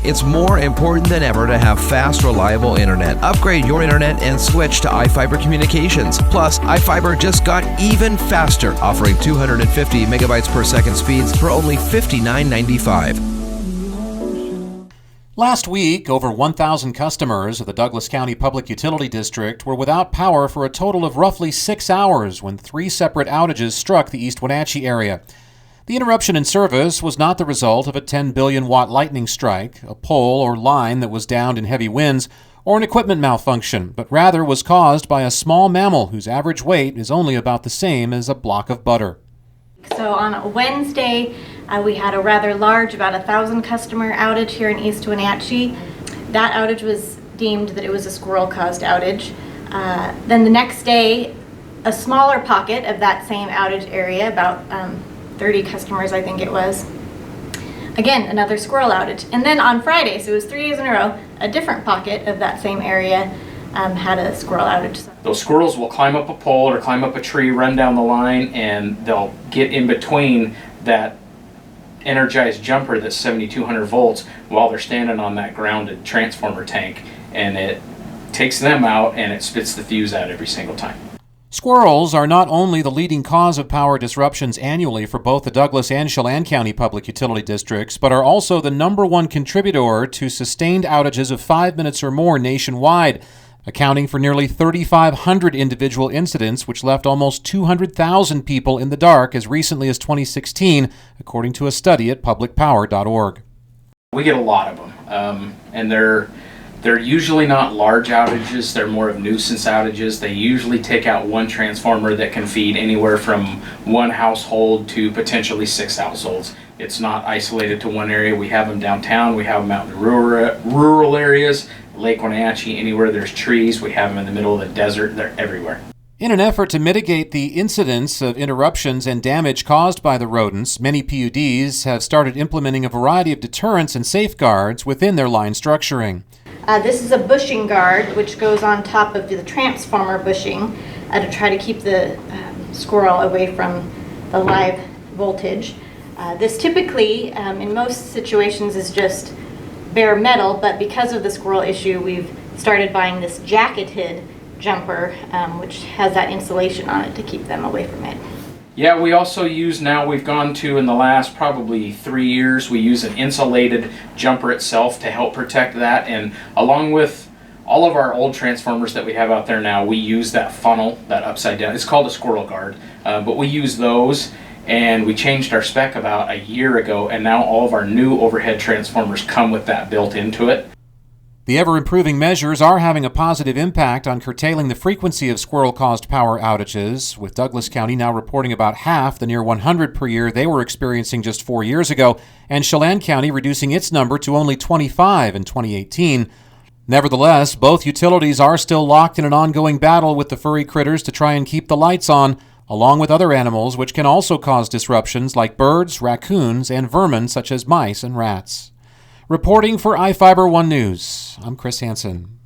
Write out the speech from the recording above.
It's more important than ever to have fast, reliable internet. Upgrade your internet and switch to iFiber Communications. Plus, iFiber just got even faster, offering 250 megabytes per second speeds for only $59.95. Last week, over 1,000 customers of the Douglas County Public Utility District were without power for a total of roughly 6 hours when 3 separate outages struck the East Wenatchee area. The interruption in service was not the result of a 10 billion watt lightning strike, a pole or line that was downed in heavy winds, or an equipment malfunction, but rather was caused by a small mammal whose average weight is only about the same as a block of butter. So on Wednesday, we had a rather large, about 1,000 customer outage here in East Wenatchee. That outage was deemed that it was a squirrel-caused outage. Then the next day, a smaller pocket of that same outage area, about 30 customers I think it was. Again, another squirrel outage. And then on Friday, so it was 3 days in a row, a different pocket of that same area had a squirrel outage. Those squirrels will climb up a pole or climb up a tree, run down the line, and they'll get in between that energized jumper that's 7,200 volts while they're standing on that grounded transformer tank. And it takes them out and it spits the fuse out every single time. Squirrels are not only the leading cause of power disruptions annually for both the Douglas and Chelan County Public Utility Districts, but are also the #1 contributor to sustained outages of 5 minutes or more nationwide, accounting for nearly 3,500 individual incidents, which left almost 200,000 people in the dark as recently as 2016, according to a study at publicpower.org. We get a lot of them, and they're usually not large outages. They're more of nuisance outages. They usually take out one transformer that can feed anywhere from one household to potentially 6 households. It's not isolated to one area. We have them downtown. We have them out in the rural areas, Lake Wenatchee, anywhere there's trees. We have them in the middle of the desert. They're everywhere. In an effort to mitigate the incidence of interruptions and damage caused by the rodents, many PUDs have started implementing a variety of deterrents and safeguards within their line structuring. This is a bushing guard which goes on top of the transformer bushing to try to keep the squirrel away from the live voltage. This typically, in most situations, is just bare metal, but because of the squirrel issue, we've started buying this jacketed jumper, which has that insulation on it to keep them away from it. Yeah, we also use now, we've gone to, in the last probably 3 years, we use an insulated jumper itself to help protect that. And along with all of our old transformers that we have out there now, we use that funnel, that upside down. It's called a squirrel guard, but we use those. And we changed our spec about a year ago, and now all of our new overhead transformers come with that built into it. The ever-improving measures are having a positive impact on curtailing the frequency of squirrel-caused power outages, with Douglas County now reporting about half the near 100 per year they were experiencing just 4 years ago, and Chelan County reducing its number to only 25 in 2018. Nevertheless, both utilities are still locked in an ongoing battle with the furry critters to try and keep the lights on, along with other animals which can also cause disruptions like birds, raccoons, and vermin such as mice and rats. Reporting for iFiber One News, I'm Chris Hansen.